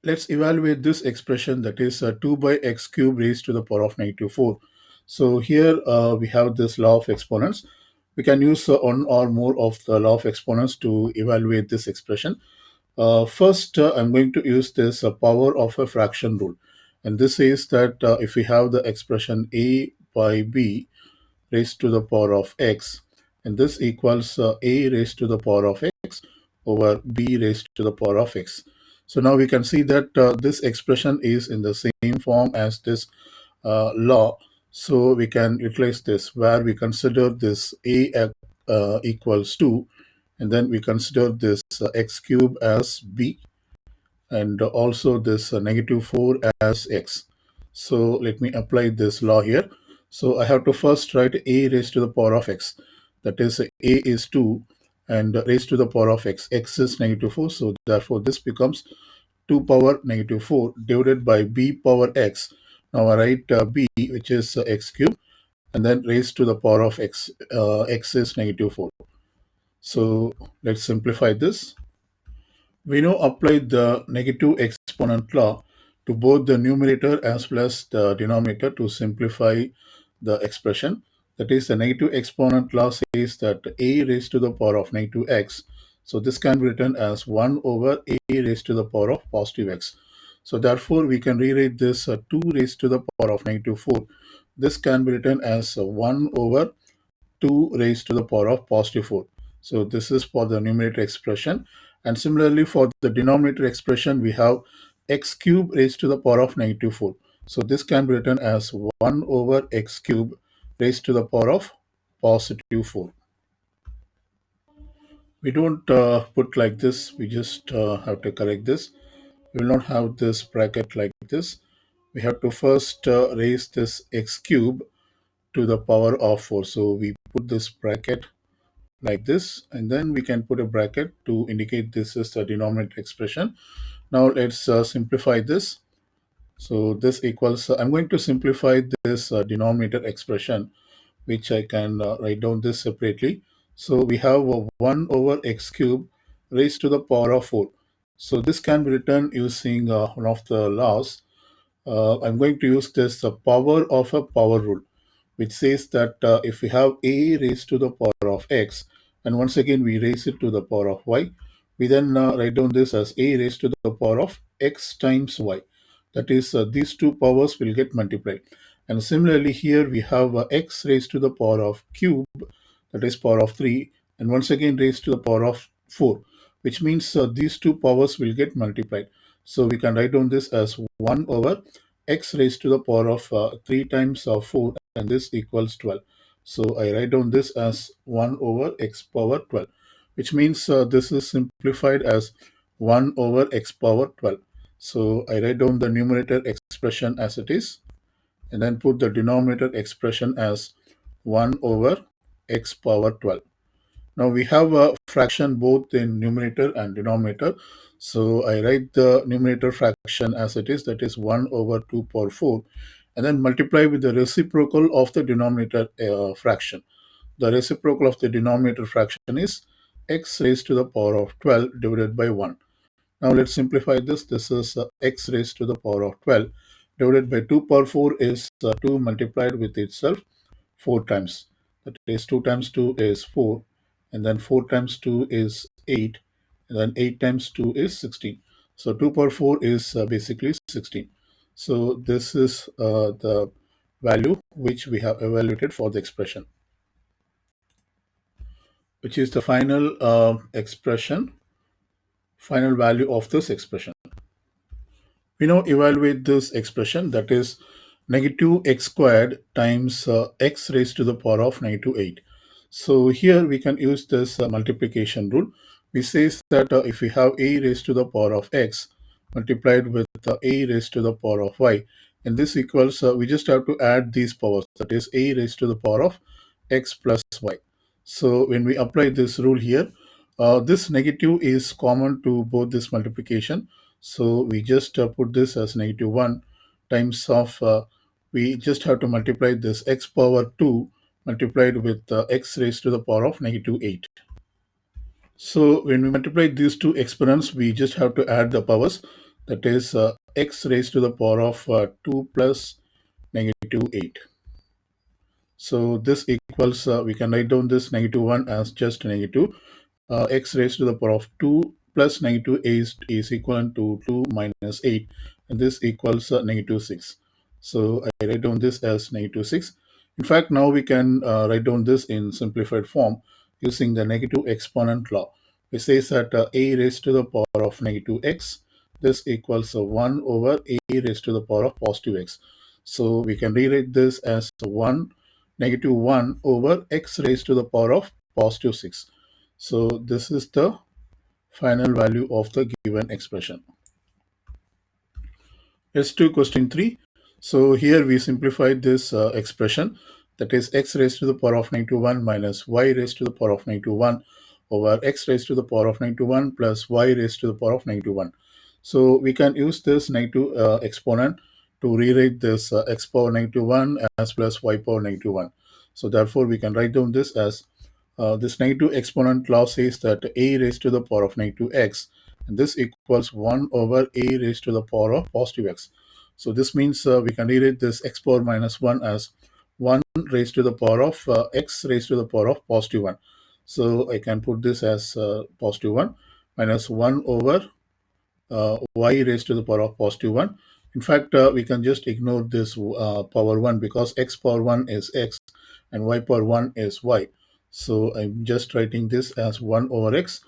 let's evaluate this expression, that is 2 by x cube raised to the power of negative 4. So here we have this law of exponents. We can use one or more of the law of exponents to evaluate this expression. First, I'm going to use this power of a fraction rule. And this says that if we have the expression a by b raised to the power of x, and this equals a raised to the power of x over b raised to the power of x. So now we can see that this expression is in the same form as this law. So we can utilize this, where we consider this a equals 2, and then we consider this x cube as b, and also this negative 4 as x. So let me apply this law here. So I have to first write a raised to the power of x. That is, a is 2 and raised to the power of x. X is negative 4. So therefore this becomes 2 power negative 4 divided by b power x. Now I write b, which is x cube, and then raised to the power of x. X is negative 4. So let's simplify this. We now apply the negative exponent law to both the numerator as well as the denominator to simplify the expression. That is, the negative exponent law says that a raised to the power of negative x. So this can be written as 1 over a raised to the power of positive x. So therefore, we can rewrite this 2 raised to the power of negative 4. This can be written as 1 over 2 raised to the power of positive 4. So this is for the numerator expression. And similarly for the denominator expression, we have x cube raised to the power of negative 4. So this can be written as 1 over x cube raised to the power of positive 4. We don't put like this. We just have to correct this. We will not have this bracket like this. We have to first raise this x cube to the power of 4. So we put this bracket like this, and then we can put a bracket to indicate this is the denominator expression. Now let's simplify this. So this equals, I'm going to simplify this denominator expression, which I can write down this separately. So we have 1 over x cube raised to the power of 4. So this can be written using one of the laws. I'm going to use this power of a power rule, which says that if we have a raised to the power of x, and once again we raise it to the power of y, we then write down this as a raised to the power of x times y. That is, these two powers will get multiplied. And similarly here we have x raised to the power of cube, that is power of 3, and once again raised to the power of 4, which means these two powers will get multiplied. So we can write down this as 1 over x raised to the power of 3 times 4, and this equals 12. So I write down this as 1 over x power 12, which means this is simplified as 1 over x power 12. So I write down the numerator expression as it is, and then put the denominator expression as 1 over x power 12. Now we have a fraction both in numerator and denominator. So I write the numerator fraction as it is, that is 1 over 2 power 4, and then multiply with the reciprocal of the denominator fraction. The reciprocal of the denominator fraction is x raised to the power of 12 divided by 1. Now let's simplify this. This is x raised to the power of 12 divided by 2 power 4 is 2 multiplied with itself 4 times. That is 2 times 2 is 4, and then 4 times 2 is 8, and then 8 times 2 is 16. So 2 power 4 is basically 16. So this is the value which we have evaluated for the expression, which is the final expression, final value of this expression. We now evaluate this expression, that is negative x squared times x raised to the power of negative 8. So here we can use this multiplication rule, which says that if we have a raised to the power of x multiplied with a raised to the power of y, and this equals, we just have to add these powers, that is a raised to the power of x plus y. So when we apply this rule here, this negative is common to both this multiplication. So we just put this as negative 1 times of, we just have to multiply this x power 2 multiplied with x raised to the power of negative 8. So when we multiply these two exponents, we just have to add the powers. that is x raised to the power of 2 plus negative 8. So this equals, we can write down this negative 1 as just negative. X raised to the power of 2 plus negative 8 is equivalent to 2 minus 8, and this equals negative 6. So I write down this as negative 6. In fact, now we can write down this in simplified form using the negative exponent law, which says that a raised to the power of negative x, this equals 1 over a raised to the power of positive x. So we can rewrite this as 1 negative 1 over x raised to the power of positive 6. So this is the final value of the given expression. Let's do question 3. So here we simplified this expression, that is x raised to the power of negative 1 minus y raised to the power of negative 1 over x raised to the power of negative 1 plus y raised to the power of negative 1. So we can use this negative exponent to rewrite this x power negative 1 as plus y power negative 1. So therefore we can write down this as this negative exponent law says that a raised to the power of negative x, and this equals 1 over a raised to the power of positive x. So this means we can rewrite this x power minus 1 as 1 raised to the power of x raised to the power of positive 1. So I can put this as positive 1 minus 1 over y raised to the power of positive 1. In fact, we can just ignore this power 1 because x power 1 is x and y power 1 is y. So I'm just writing this as 1 over x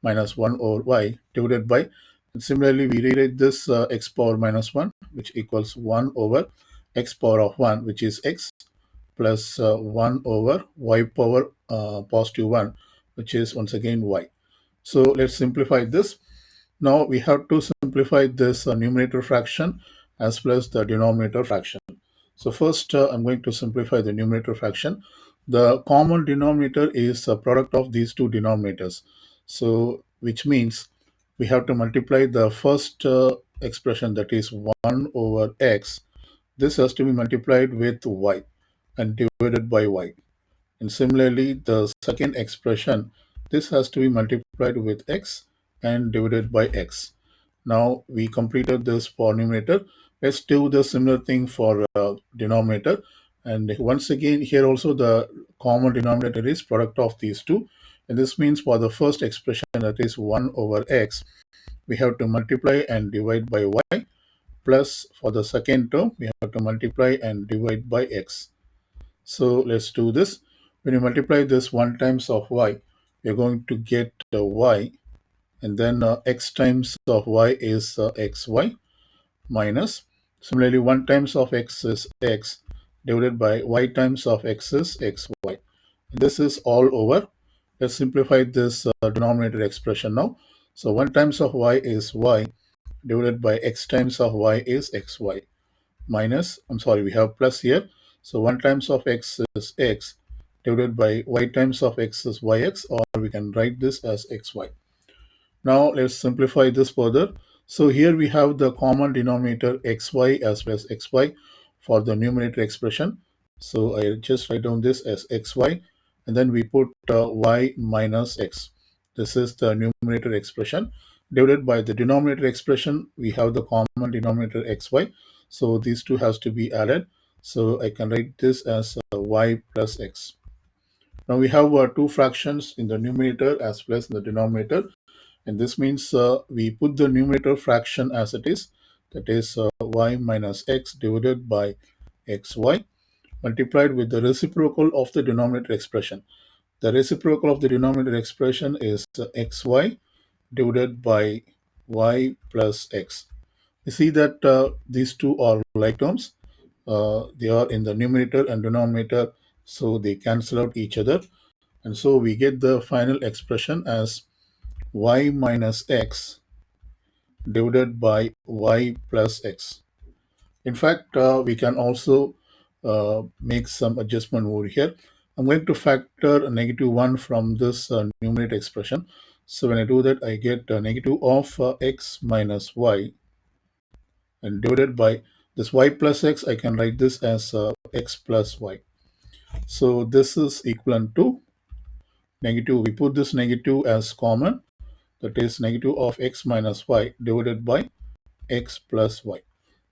minus 1 over y divided by, and similarly we rewrite this x power minus 1, which equals 1 over x power of 1, which is x, plus 1 over y power positive 1, which is once again y. So let's simplify this. Now we have to simplify this numerator fraction as well as the denominator fraction. So first I'm going to simplify the numerator fraction. The common denominator is a product of these two denominators. So which means we have to multiply the first expression, that is 1 over x. This has to be multiplied with y and divided by y. And similarly, the second expression, this has to be multiplied with x and divided by x. Now we completed this for numerator. Let's do the similar thing for denominator. And once again, here also the common denominator is product of these two. And this means for the first expression, that is 1 over x, we have to multiply and divide by y. Plus for the second term, we have to multiply and divide by x. So let's do this. When you multiply this 1 times of y, you're going to get y, and then x times of y is xy, minus, similarly 1 times of x is x, divided by y times of x is xy. This is all over. Let's simplify this denominator expression now. So 1 times of y is y, divided by x times of y is xy, minus, I'm sorry, we have plus here. So 1 times of x is x, divided by y times of x is yx, or we can write this as xy. Now let's simplify this further. So here we have the common denominator xy as well as xy for the numerator expression. So I just write down this as xy, and then we put y minus x. This is the numerator expression. Divided by the denominator expression, we have the common denominator xy. So these two has to be added. So I can write this as y plus x. Now we have two fractions in the numerator as well as in the denominator. And this means we put the numerator fraction as it is, that is y minus x divided by xy, multiplied with the reciprocal of the denominator expression. The reciprocal of the denominator expression is xy divided by y plus x. You see that these two are like terms. They are in the numerator and denominator, so they cancel out each other. And so we get the final expression as y minus x divided by y plus x. In fact, we can also make some adjustment over here. I'm going to factor a negative 1 from this numerator expression. So when I do that, I get a negative of x minus y, and divided by this y plus x, I can write this as x plus y. So this is equivalent to negative. We put this negative as common, that is negative of x minus y divided by x plus y.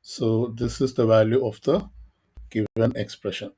So this is the value of the given expression.